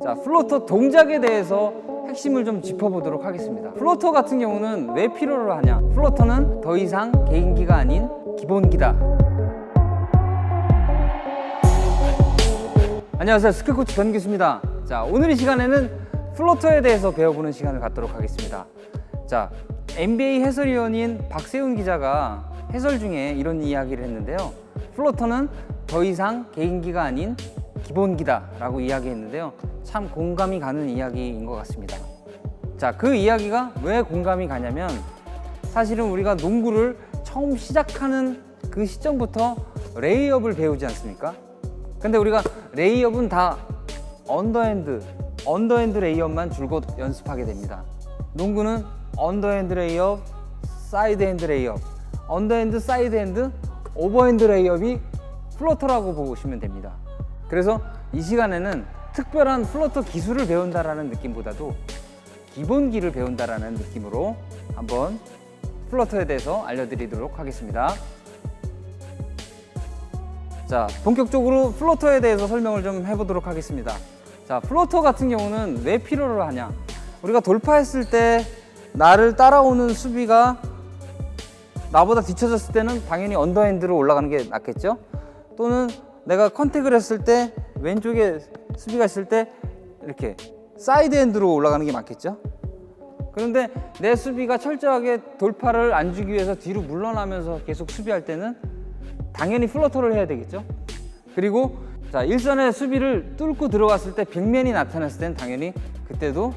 자, 플로터 동작에 대해서 핵심을 좀 짚어보도록 하겠습니다. 플로터 같은 경우는 왜 필요로 하냐? 플로터는 더 이상 개인기가 아닌 기본기다. 안녕하세요, 스킬코치 변기수입니다. 자, 오늘 이 시간에는 플로터에 대해서 배워보는 시간을 갖도록 하겠습니다. 자, NBA 해설위원인 박세훈 기자가 해설 중에 이런 이야기를 했는데요. 플로터는 더 이상 개인기가 아닌 기본기다 라고 이야기했는데요. 참 공감이 가는 이야기인 것 같습니다. 자, 그 이야기가 왜 공감이 가냐면 사실은 우리가 농구를 처음 시작하는 그 시점부터 레이업을 배우지 않습니까? 근데 우리가 레이업은 다 언더핸드 레이업만 줄곧 연습하게 됩니다. 농구는 언더핸드 레이업, 사이드핸드 레이업, 언더핸드, 사이드핸드, 오버핸드 레이업이 플로터라고 보시면 됩니다. 그래서 이 시간에는 특별한 플로터 기술을 배운다라는 느낌보다도 기본기를 배운다라는 느낌으로 한번 플로터에 대해서 알려드리도록 하겠습니다. 자, 본격적으로 플로터에 대해서 설명을 좀 해보도록 하겠습니다. 자, 플로터 같은 경우는 왜 필요로 하냐? 우리가 돌파했을 때 나를 따라오는 수비가 나보다 뒤쳐졌을 때는 당연히 언더핸드로 올라가는 게 낫겠죠? 또는 내가 컨택을 했을 때 왼쪽에 수비가 있을 때 이렇게 사이드핸드로 올라가는 게 맞겠죠? 그런데 내 수비가 철저하게 돌파를 안 주기 위해서 뒤로 물러나면서 계속 수비할 때는 당연히 플로터를 해야 되겠죠? 그리고 자, 일선의 수비를 뚫고 들어갔을 때 빅맨이 나타났을 때는 당연히 그때도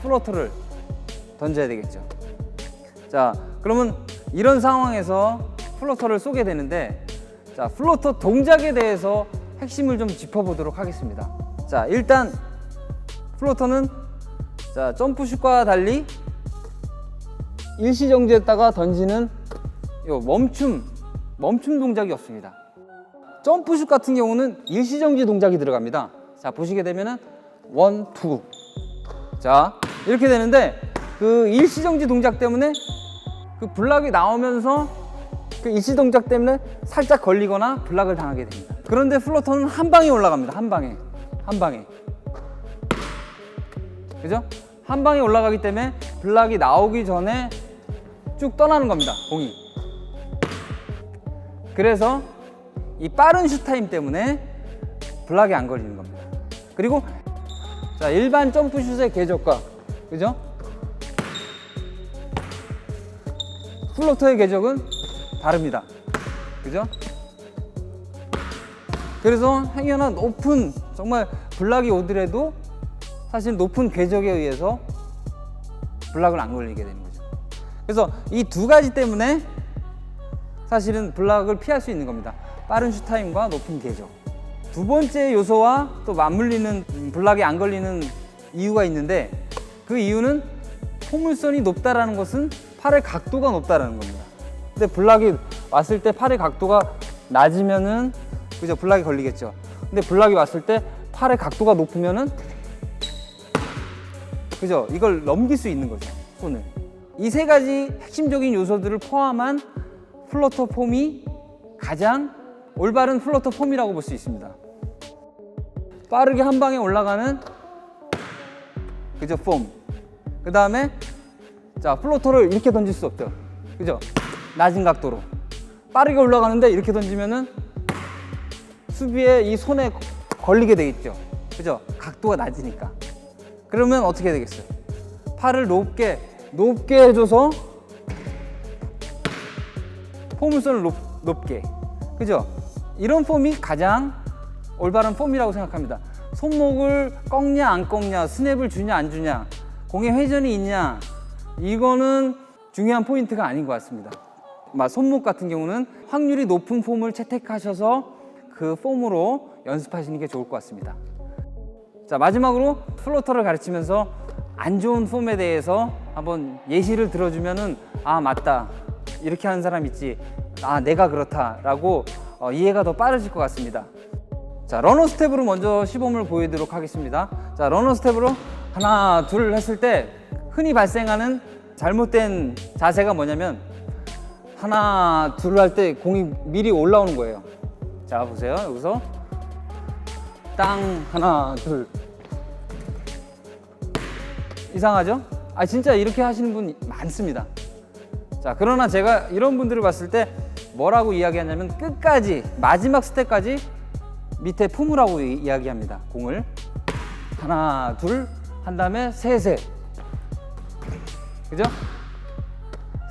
플로터를 던져야 되겠죠. 자, 그러면 이런 상황에서 플로터를 쏘게 되는데, 자, 플로터 동작에 대해서 핵심을 좀 짚어보도록 하겠습니다. 자, 일단 플로터는 자, 점프슛과 달리 일시정지했다가 던지는 요 멈춤 동작이 없습니다. 점프슛 같은 경우는 일시정지 동작이 들어갑니다. 자, 보시게 되면은 1, 2. 자, 이렇게 되는데 그 일시정지 동작 때문에 그 블락이 나오면서 그 일시 동작 때문에 살짝 걸리거나 블락을 당하게 됩니다. 그런데 플로터는 한 방에 올라갑니다. 한 방에. 그죠? 한 방에 올라가기 때문에 블락이 나오기 전에 쭉 떠나는 겁니다. 공이. 그래서 이 빠른 슛 타임 때문에 블락이 안 걸리는 겁니다. 그리고 자, 일반 점프슛의 궤적과 그죠? 플로터의 궤적은 다릅니다. 그죠? 그래서 행여나 높은 정말 블락이 오더라도 사실 높은 궤적에 의해서 블락을 안 걸리게 되는 거죠. 그래서 이 두 가지 때문에 사실은 블락을 피할 수 있는 겁니다. 빠른 슛 타임과 높은 궤적. 두 번째 요소와 또 맞물리는 블락이 안 걸리는 이유가 있는데, 그 이유는 포물선이 높다라는 것은 팔의 각도가 높다라는 겁니다. 근데 블락이 왔을 때 팔의 각도가 낮으면은 그죠, 블락이 걸리겠죠. 근데 블락이 왔을 때 팔의 각도가 높으면은 그죠, 이걸 넘길 수 있는 거죠, 손을. 이 세 가지 핵심적인 요소들을 포함한 플로터 폼이 가장 올바른 플로터 폼이라고 볼 수 있습니다. 빠르게 한 방에 올라가는 그죠, 폼. 그 다음에 자, 플로터를 이렇게 던질 수 없죠. 그죠? 낮은 각도로. 빠르게 올라가는데 이렇게 던지면은 수비에 이 손에 걸리게 되겠죠. 그죠? 각도가 낮으니까. 그러면 어떻게 되겠어요? 팔을 높게 해줘서 포물선을 높게. 그죠? 이런 폼이 가장 올바른 폼이라고 생각합니다. 손목을 꺾냐 안 꺾냐, 스냅을 주냐 안 주냐, 공에 회전이 있냐, 이거는 중요한 포인트가 아닌 것 같습니다. 손목 같은 경우는 확률이 높은 폼을 채택하셔서 그 폼으로 연습하시는 게 좋을 것 같습니다. 자, 마지막으로 플로터를 가르치면서 안 좋은 폼에 대해서 한번 예시를 들어주면은 아, 맞다, 이렇게 하는 사람 있지, 아, 내가 그렇다라고 이해가 더 빠르실 것 같습니다. 자, 러너 스텝으로 먼저 시범을 보여드리도록 하겠습니다. 자, 러너 스텝으로 하나, 둘 했을 때 흔히 발생하는 잘못된 자세가 뭐냐면 하나, 둘 할 때 공이 미리 올라오는 거예요. 자, 보세요. 여기서 땅 하나, 둘, 이상하죠? 아 진짜 이렇게 하시는 분 많습니다. 자, 그러나 제가 이런 분들을 봤을 때 뭐라고 이야기하냐면 끝까지 마지막 스텝까지 밑에 품으라고 이야기합니다. 공을 하나 둘 한 다음에 셋에, 그죠?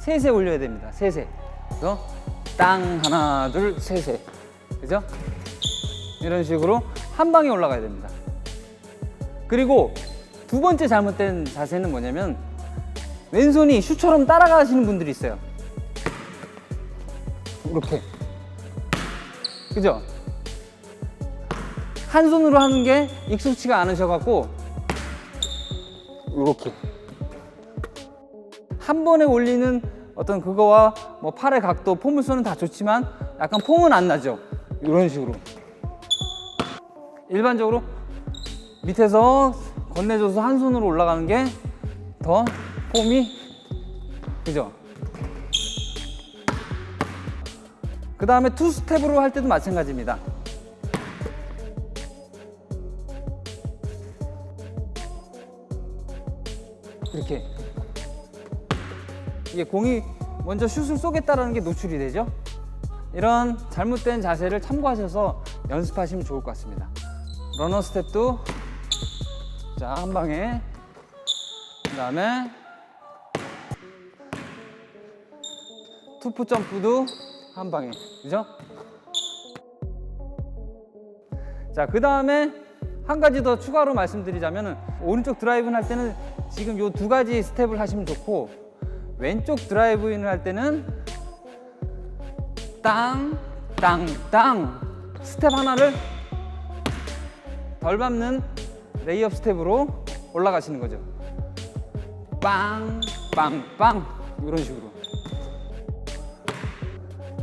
셋에 올려야 됩니다. 셋에. 그래서 땅 하나 둘 셋에, 그죠? 이런 식으로 한 방에 올라가야 됩니다. 그리고 두 번째 잘못된 자세는 뭐냐면 왼손이 슛처럼 따라가시는 분들이 있어요. 이렇게, 그죠? 한 손으로 하는 게 익숙치가 않으셔갖고 이렇게 한 번에 올리는 어떤 그거와 뭐 팔의 각도, 포물선은 다 좋지만 약간 폼은 안 나죠. 이런 식으로 일반적으로 밑에서 건네줘서 한 손으로 올라가는 게 더 폼이, 그죠? 그 다음에 투 스텝으로 할 때도 마찬가지입니다. 이렇게 이게 공이 먼저 슛을 쏘겠다라는 게 노출이 되죠. 이런 잘못된 자세를 참고하셔서 연습하시면 좋을 것 같습니다. 러너 스텝도 자, 한 방에, 그 다음에 투프 점프도 한 방에, 그죠? 자, 그 다음에 한 가지 더 추가로 말씀드리자면 오른쪽 드라이브인 할 때는 지금 요 두 가지 스텝을 하시면 좋고, 왼쪽 드라이브인을 할 때는 땅, 땅, 땅 스텝 하나를 덜 밟는 레이업 스텝으로 올라가시는 거죠. 빵, 빵, 빵 이런 식으로.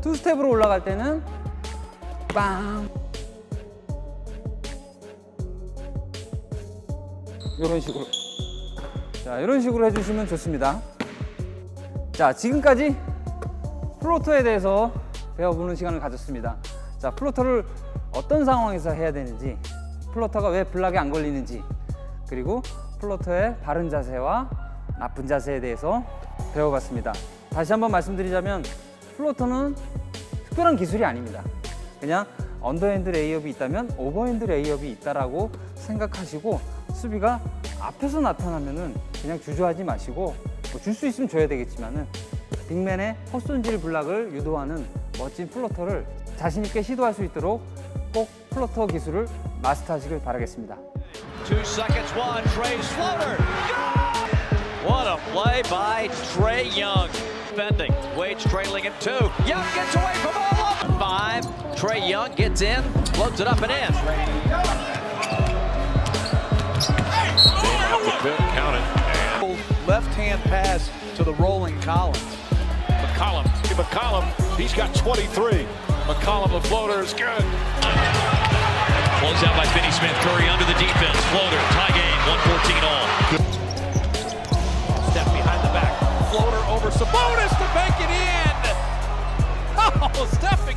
투 스텝으로 올라갈 때는 빵 이런 식으로. 자, 이런 식으로 해주시면 좋습니다. 자, 지금까지 플로터에 대해서 배워보는 시간을 가졌습니다. 자, 플로터를 어떤 상황에서 해야 되는지, 플로터가 왜 블락에 안 걸리는지, 그리고 플로터의 바른 자세와 나쁜 자세에 대해서 배워봤습니다. 다시 한번 말씀드리자면 플로터는 특별한 기술이 아닙니다. 그냥 언더핸드 레이업이 있다면 오버핸드 레이업이 있다라고 생각하시고, 수비가 앞에서 나타나면은 그냥 주저하지 마시고, 뭐 줄 수 있으면 줘야 되겠지만은 빅맨의 헛손질 블락을 유도하는 멋진 플로터를 자신 있게 시도할 수 있도록 꼭 플로터 기술을 마스터하시길 바라겠습니다. 2 seconds, one, Trey's floater. What a play by Trae Young. Defending, Wade's trailing him 2. Young gets away from all of them. 5, Trae Young gets in, floats it up and in. Count it. Left-hand pass to the rolling Collins. McCollum, he's got 23. McCollum, the floater is good. Close out by Finney-Smith. Curry under the defense. Floater, tie game, 114 all. Step behind the back. Floater over Sabonis to make it in. Oh, Stephen